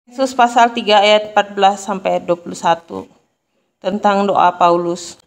Yesus pasal 3 ayat 14 sampai 21 tentang doa Paulus.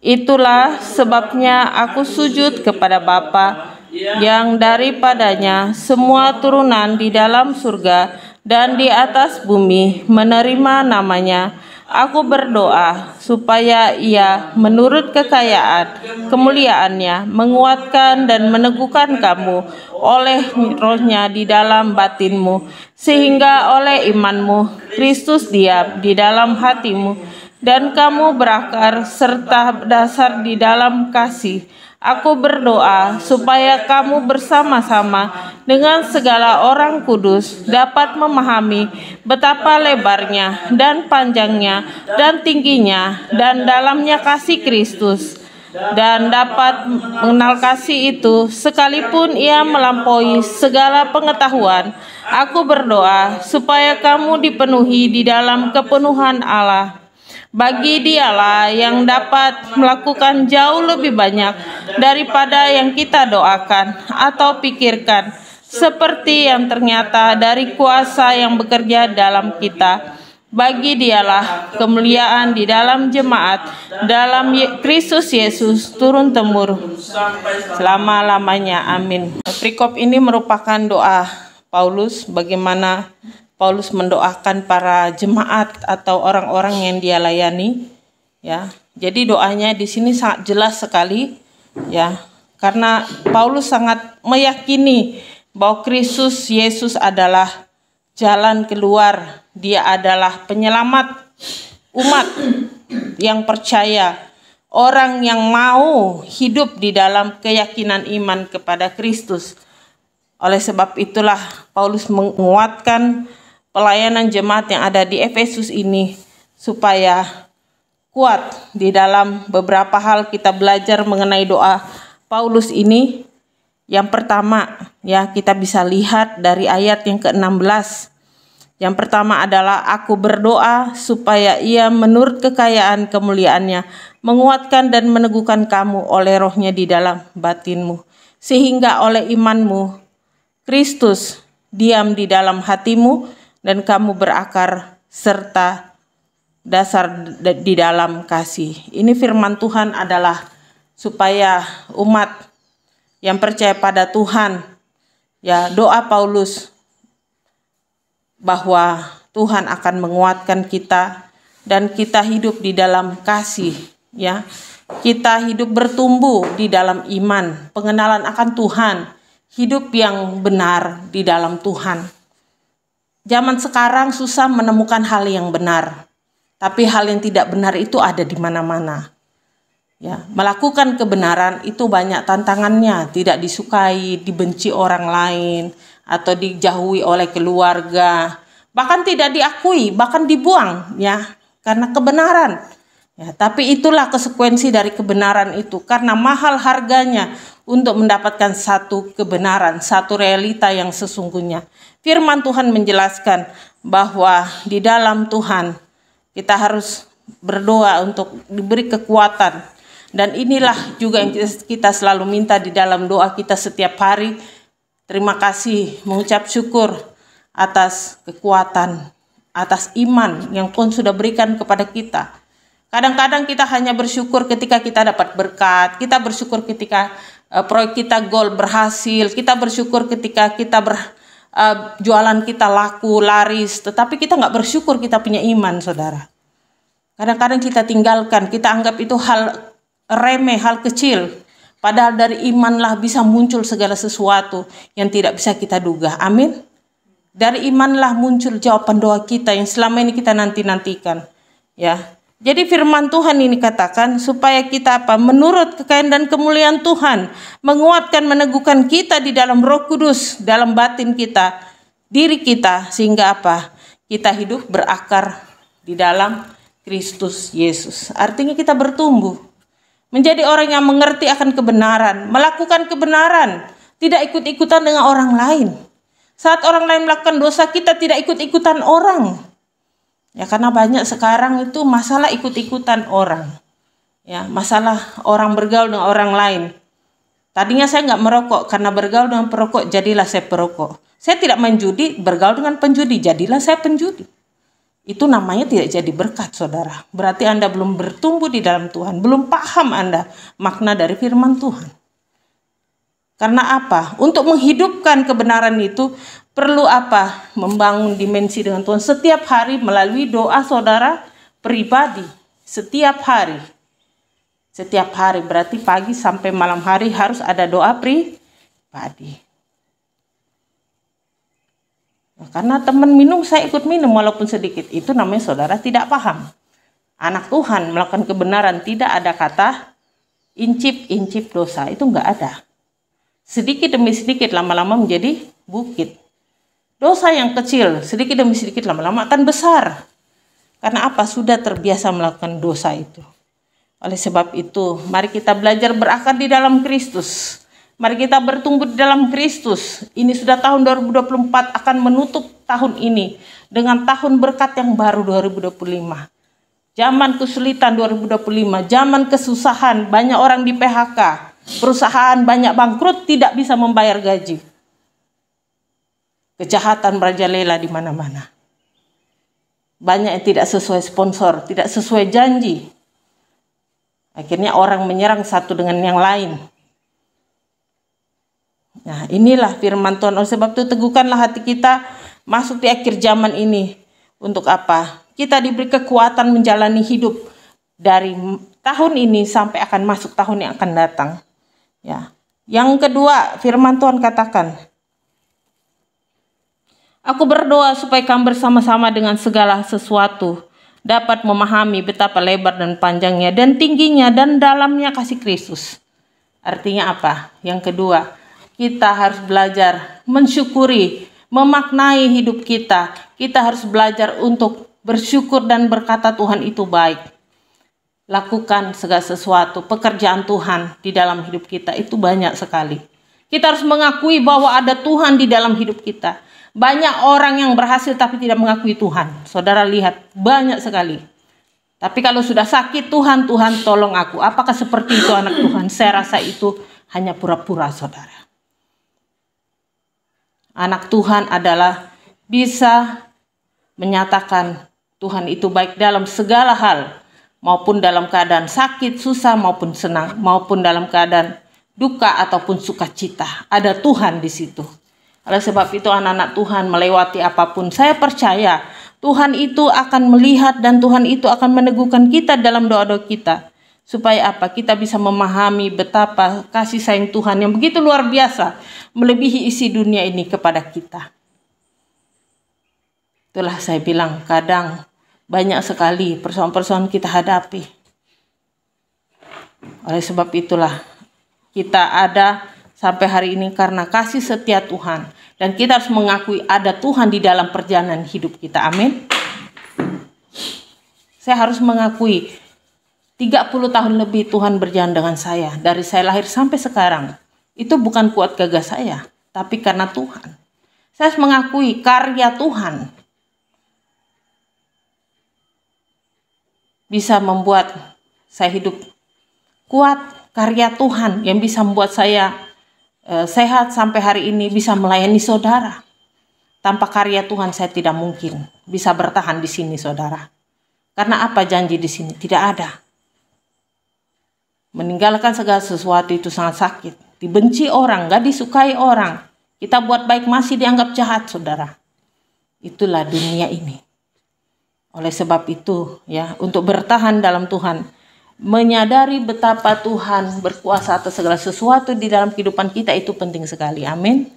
Itulah sebabnya aku sujud kepada Bapa, yang daripadanya semua turunan di dalam surga dan di atas bumi menerima namanya. Aku berdoa supaya Ia menurut kekayaan kemuliaannya menguatkan dan meneguhkan kamu oleh rohnya di dalam batinmu, sehingga oleh imanmu Kristus diam di dalam hatimu dan kamu berakar serta dasar di dalam kasih. Aku berdoa supaya kamu bersama-sama dengan segala orang kudus dapat memahami betapa lebarnya dan panjangnya dan tingginya dan dalamnya kasih Kristus, dan dapat mengenal kasih itu sekalipun ia melampaui segala pengetahuan. Aku berdoa supaya kamu dipenuhi di dalam kepenuhan Allah. Bagi Dialah yang dapat melakukan jauh lebih banyak daripada yang kita doakan atau pikirkan, seperti yang ternyata dari kuasa yang bekerja dalam kita. Bagi Dialah kemuliaan di dalam jemaat dalam Kristus Yesus turun-temurun selama-lamanya. Amin. Perikop ini merupakan doa Paulus, bagaimana Paulus mendoakan para jemaat atau orang-orang yang dia layani, ya. Jadi doanya di sini sangat jelas sekali, ya. Karena Paulus sangat meyakini bahwa Kristus Yesus adalah jalan keluar, Dia adalah penyelamat umat yang percaya, orang yang mau hidup di dalam keyakinan iman kepada Kristus. Oleh sebab itulah Paulus menguatkan pelayanan jemaat yang ada di Efesus ini supaya kuat di dalam beberapa hal. Kita belajar mengenai doa Paulus ini. Yang pertama, ya, kita bisa lihat dari ayat yang ke-16. Yang pertama adalah aku berdoa supaya Ia menurut kekayaan kemuliaannya menguatkan dan meneguhkan kamu oleh rohnya di dalam batinmu, sehingga oleh imanmu Kristus diam di dalam hatimu dan kamu berakar serta dasar di dalam kasih. Ini firman Tuhan adalah supaya umat yang percaya pada Tuhan, ya, doa Paulus bahwa Tuhan akan menguatkan kita dan kita hidup di dalam kasih, ya. Kita hidup bertumbuh di dalam iman, pengenalan akan Tuhan, hidup yang benar di dalam Tuhan. Zaman sekarang susah menemukan hal yang benar, tapi hal yang tidak benar itu ada di mana-mana. Ya, melakukan kebenaran itu banyak tantangannya, tidak disukai, dibenci orang lain, atau dijauhi oleh keluarga, bahkan tidak diakui, bahkan dibuang, ya, karena kebenaran. Ya, tapi itulah konsekuensi dari kebenaran itu, karena mahal harganya untuk mendapatkan satu kebenaran, satu realita yang sesungguhnya. Firman Tuhan menjelaskan bahwa di dalam Tuhan kita harus berdoa untuk diberi kekuatan. Dan inilah juga yang kita selalu minta di dalam doa kita setiap hari. Terima kasih, mengucap syukur atas kekuatan, atas iman yang Tuhan sudah berikan kepada kita. Kadang-kadang kita hanya bersyukur ketika kita dapat berkat, kita bersyukur ketika proyek kita goal berhasil, kita bersyukur ketika kita jualan kita laku, laris, tetapi kita nggak bersyukur kita punya iman, saudara. Kadang-kadang kita tinggalkan, kita anggap itu hal remeh, hal kecil. Padahal dari imanlah bisa muncul segala sesuatu yang tidak bisa kita duga. Amin. Dari imanlah muncul jawaban doa kita yang selama ini kita nanti-nantikan. Ya. Jadi firman Tuhan ini katakan supaya kita menurut kekayaan dan kemuliaan Tuhan, menguatkan, meneguhkan kita di dalam Roh Kudus, dalam batin kita, diri kita, sehingga kita hidup berakar di dalam Kristus Yesus. Artinya kita bertumbuh menjadi orang yang mengerti akan kebenaran, melakukan kebenaran, tidak ikut-ikutan dengan orang lain. Saat orang lain melakukan dosa, kita tidak ikut-ikutan orang. Ya, karena banyak sekarang itu masalah ikut-ikutan orang. Ya, masalah orang bergaul dengan orang lain. Tadinya saya nggak merokok, karena bergaul dengan perokok jadilah saya perokok. Saya tidak main judi, bergaul dengan penjudi, jadilah saya penjudi. Itu namanya tidak jadi berkat, saudara. Berarti Anda belum bertumbuh di dalam Tuhan, belum paham Anda makna dari firman Tuhan. Karena apa? Untuk menghidupkan kebenaran itu perlu apa? Membangun dimensi dengan Tuhan setiap hari melalui doa saudara pribadi. Setiap hari. Setiap hari berarti pagi sampai malam hari harus ada doa pribadi. Karena teman minum, saya ikut minum walaupun sedikit. Itu namanya saudara tidak paham. Anak Tuhan melakukan kebenaran, tidak ada kata incip-incip dosa. Itu enggak ada. Sedikit demi sedikit lama-lama menjadi bukit. Dosa yang kecil sedikit demi sedikit lama-lama akan besar. Karena apa? Sudah terbiasa melakukan dosa itu. Oleh sebab itu, mari kita belajar berakar di dalam Kristus. Mari kita bertumbuh di dalam Kristus. Ini sudah tahun 2024 akan menutup tahun ini dengan tahun berkat yang baru 2025. Zaman kesulitan 2025, zaman kesusahan, banyak orang di PHK, perusahaan banyak bangkrut, tidak bisa membayar gaji. Kejahatan merajalela di mana-mana. Banyak yang tidak sesuai sponsor, tidak sesuai janji. Akhirnya orang menyerang satu dengan yang lain. Nah, inilah firman Tuhan. Oleh sebab itu teguhkanlah hati kita masuk di akhir zaman ini. Untuk apa? Kita diberi kekuatan menjalani hidup dari tahun ini sampai akan masuk tahun yang akan datang. Ya. Yang kedua, firman Tuhan katakan, aku berdoa supaya kamu bersama-sama dengan segala sesuatu dapat memahami betapa lebar dan panjangnya dan tingginya dan dalamnya kasih Kristus. Artinya apa? Yang kedua, kita harus belajar mensyukuri, memaknai hidup kita. Kita harus belajar untuk bersyukur dan berkata Tuhan itu baik. Lakukan segala sesuatu, pekerjaan Tuhan di dalam hidup kita itu banyak sekali. Kita harus mengakui bahwa ada Tuhan di dalam hidup kita. Banyak orang yang berhasil tapi tidak mengakui Tuhan. Saudara lihat, banyak sekali. Tapi kalau sudah sakit, Tuhan tolong aku. Apakah seperti itu anak Tuhan? Saya rasa itu hanya pura-pura, saudara. Anak Tuhan adalah bisa menyatakan Tuhan itu baik dalam segala hal, maupun dalam keadaan sakit, susah, maupun senang, maupun dalam keadaan duka ataupun sukacita. Ada Tuhan di situ. Oleh sebab itu anak-anak Tuhan melewati apapun, saya percaya Tuhan itu akan melihat dan Tuhan itu akan meneguhkan kita dalam doa-doa kita. Supaya apa? Kita bisa memahami betapa kasih sayang Tuhan yang begitu luar biasa melebihi isi dunia ini kepada kita. Itulah saya bilang kadang banyak sekali persoalan-persoalan kita hadapi. Oleh sebab itulah kita ada sampai hari ini karena kasih setia Tuhan. Dan kita harus mengakui ada Tuhan di dalam perjalanan hidup kita. Amin. Saya harus mengakui 30 tahun lebih Tuhan berjalan dengan saya. Dari saya lahir sampai sekarang. Itu bukan kuat gagah saya. Tapi karena Tuhan. Saya harus mengakui karya Tuhan. Bisa membuat saya hidup kuat. Karya Tuhan yang bisa membuat saya sehat sampai hari ini. Bisa melayani saudara. Tanpa karya Tuhan saya tidak mungkin bisa bertahan di sini, saudara. Karena apa janji di sini? Tidak ada. Meninggalkan segala sesuatu itu sangat sakit. Dibenci orang, gak disukai orang. Kita buat baik masih dianggap jahat, saudara. Itulah dunia ini. Oleh sebab itu, ya, untuk bertahan dalam Tuhan, menyadari betapa Tuhan berkuasa atas segala sesuatu di dalam kehidupan kita itu penting sekali. Amin.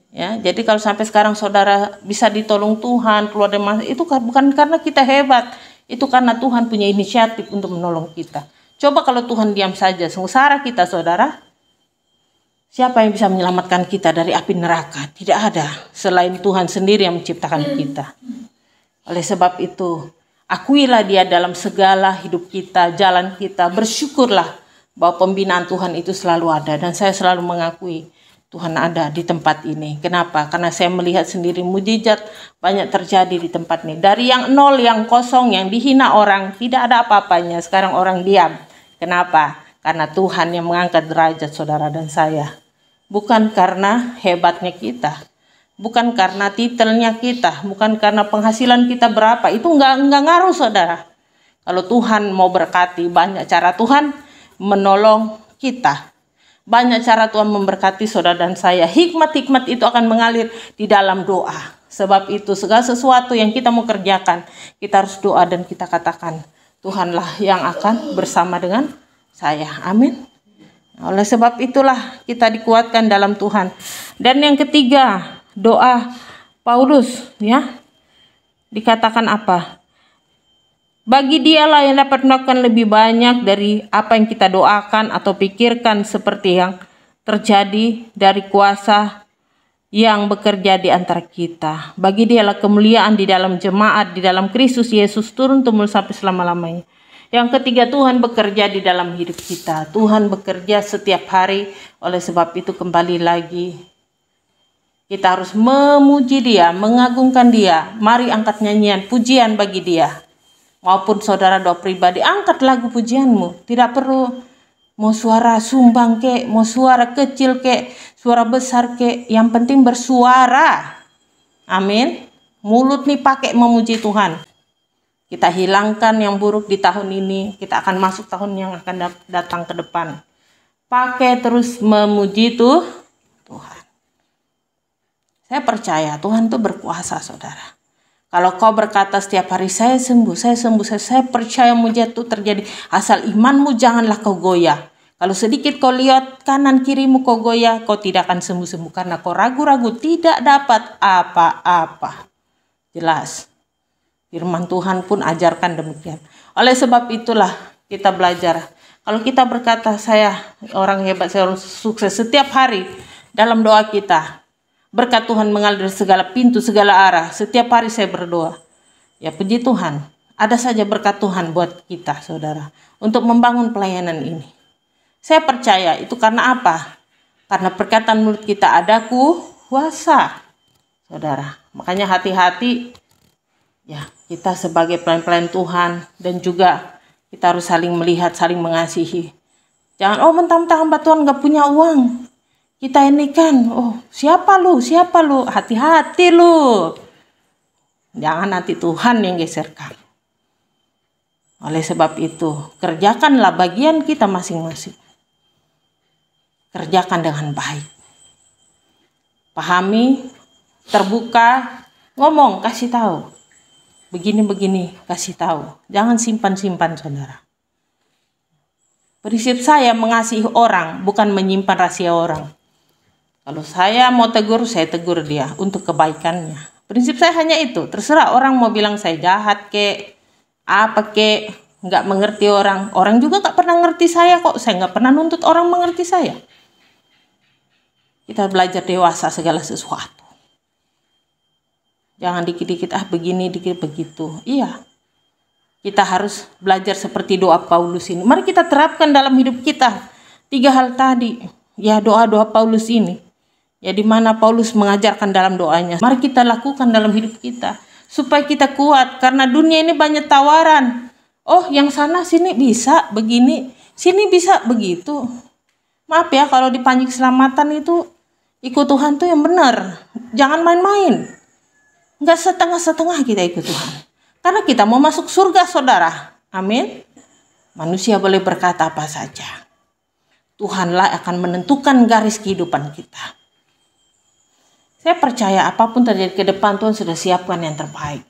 Ya, jadi kalau sampai sekarang saudara bisa ditolong Tuhan, keluar dari masalah, itu bukan karena kita hebat. Itu karena Tuhan punya inisiatif untuk menolong kita. Coba kalau Tuhan diam saja, sengsara kita, saudara. Siapa yang bisa menyelamatkan kita dari api neraka? Tidak ada, selain Tuhan sendiri yang menciptakan kita. Oleh sebab itu, akuilah Dia dalam segala hidup kita, jalan kita. Bersyukurlah bahwa pembinaan Tuhan itu selalu ada. Dan saya selalu mengakui Tuhan ada di tempat ini. Kenapa? Karena saya melihat sendiri mujizat banyak terjadi di tempat ini. Dari yang nol, yang kosong, yang dihina orang, tidak ada apa-apanya. Sekarang orang diam. Kenapa? Karena Tuhan yang mengangkat derajat saudara dan saya. Bukan karena hebatnya kita. bukan karena titelnya kita, bukan karena penghasilan kita berapa. Itu nggak ngaruh, saudara. Kalau Tuhan mau berkati, banyak cara Tuhan menolong kita. Banyak cara Tuhan memberkati saudara dan saya. Hikmat-hikmat itu akan mengalir di dalam doa. Sebab itu segala sesuatu yang kita mau kerjakan, kita harus doa dan kita katakan, Tuhanlah yang akan bersama dengan saya. Amin. Oleh sebab itulah kita dikuatkan dalam Tuhan. Dan yang ketiga, doa Paulus, ya. Dikatakan apa? Bagi dialah yang dapat melakukan lebih banyak dari apa yang kita doakan atau pikirkan, seperti yang terjadi dari kuasa yang bekerja di antara kita. Bagi dialah kemuliaan di dalam jemaat, di dalam Kristus Yesus, turun-temurun sampai selama-lamanya. Yang ketiga, Tuhan bekerja di dalam hidup kita. Tuhan bekerja setiap hari. Oleh sebab itu kembali lagi, kita harus memuji Dia, mengagungkan Dia. Mari angkat nyanyian pujian bagi Dia. Maupun saudara doa pribadi, angkat lagu pujianmu. Tidak perlu mau suara sumbang kek, mau suara kecil kek, suara besar kek. Yang penting bersuara. Amin. Mulut nih pakai memuji Tuhan. Kita hilangkan yang buruk di tahun ini. Kita akan masuk tahun yang akan datang ke depan. Pakai terus memuji Tuhan. Saya percaya Tuhan itu berkuasa, saudara. Kalau kau berkata setiap hari, saya sembuh, saya percaya mujizat itu terjadi. Asal imanmu janganlah kau goyah. Kalau sedikit kau lihat kanan kirimu kau goyah, kau tidak akan sembuh-sembuh. Karena kau ragu-ragu, tidak dapat apa-apa. Jelas. Firman Tuhan pun ajarkan demikian. Oleh sebab itulah kita belajar. Kalau kita berkata, saya orang hebat, saya orang sukses setiap hari dalam doa kita. Berkat Tuhan mengalir segala pintu, segala arah. Setiap hari saya berdoa. Ya puji Tuhan. Ada saja berkat Tuhan buat kita, saudara. Untuk membangun pelayanan ini. Saya percaya itu karena apa? Karena perkataan mulut kita ada kuasa, saudara. Makanya hati-hati. Ya, kita sebagai pelayan-pelayan Tuhan. Dan juga kita harus saling melihat, saling mengasihi. Jangan, mentang-mentang hamba Tuhan gak punya uang. Kita ini kan, siapa lu? Hati-hati lu. Jangan nanti Tuhan yang geserkan. Oleh sebab itu, kerjakanlah bagian kita masing-masing. Kerjakan dengan baik. Pahami, terbuka, ngomong, kasih tahu. Begini-begini, kasih tahu. Jangan simpan-simpan, saudara. Prinsip saya mengasihi orang, bukan menyimpan rahasia orang. Kalau saya mau tegur, saya tegur dia untuk kebaikannya. Prinsip saya hanya itu. Terserah orang mau bilang saya jahat kek, apa kek, nggak mengerti orang. Orang juga nggak pernah ngerti saya kok. Saya nggak pernah nuntut orang mengerti saya. Kita belajar dewasa segala sesuatu. Jangan dikit-dikit begini, dikit begitu. Iya. Kita harus belajar seperti doa Paulus ini. Mari kita terapkan dalam hidup kita. 3 hal tadi. Ya, doa-doa Paulus ini. Ya, di mana Paulus mengajarkan dalam doanya. Mari kita lakukan dalam hidup kita. Supaya kita kuat. Karena dunia ini banyak tawaran. Yang sana sini bisa begini. Sini bisa begitu. Maaf ya, kalau dipanji keselamatan itu ikut Tuhan tuh yang benar. Jangan main-main. Enggak setengah-setengah kita ikut Tuhan. Karena kita mau masuk surga, saudara. Amin. Manusia boleh berkata apa saja. Tuhanlah akan menentukan garis kehidupan kita. Saya percaya apapun terjadi ke depan, Tuhan sudah siapkan yang terbaik.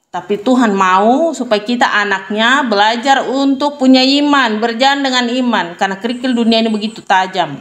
Tapi Tuhan mau supaya kita anaknya belajar untuk punya iman, berjalan dengan iman. Karena kerikil dunia ini begitu tajam.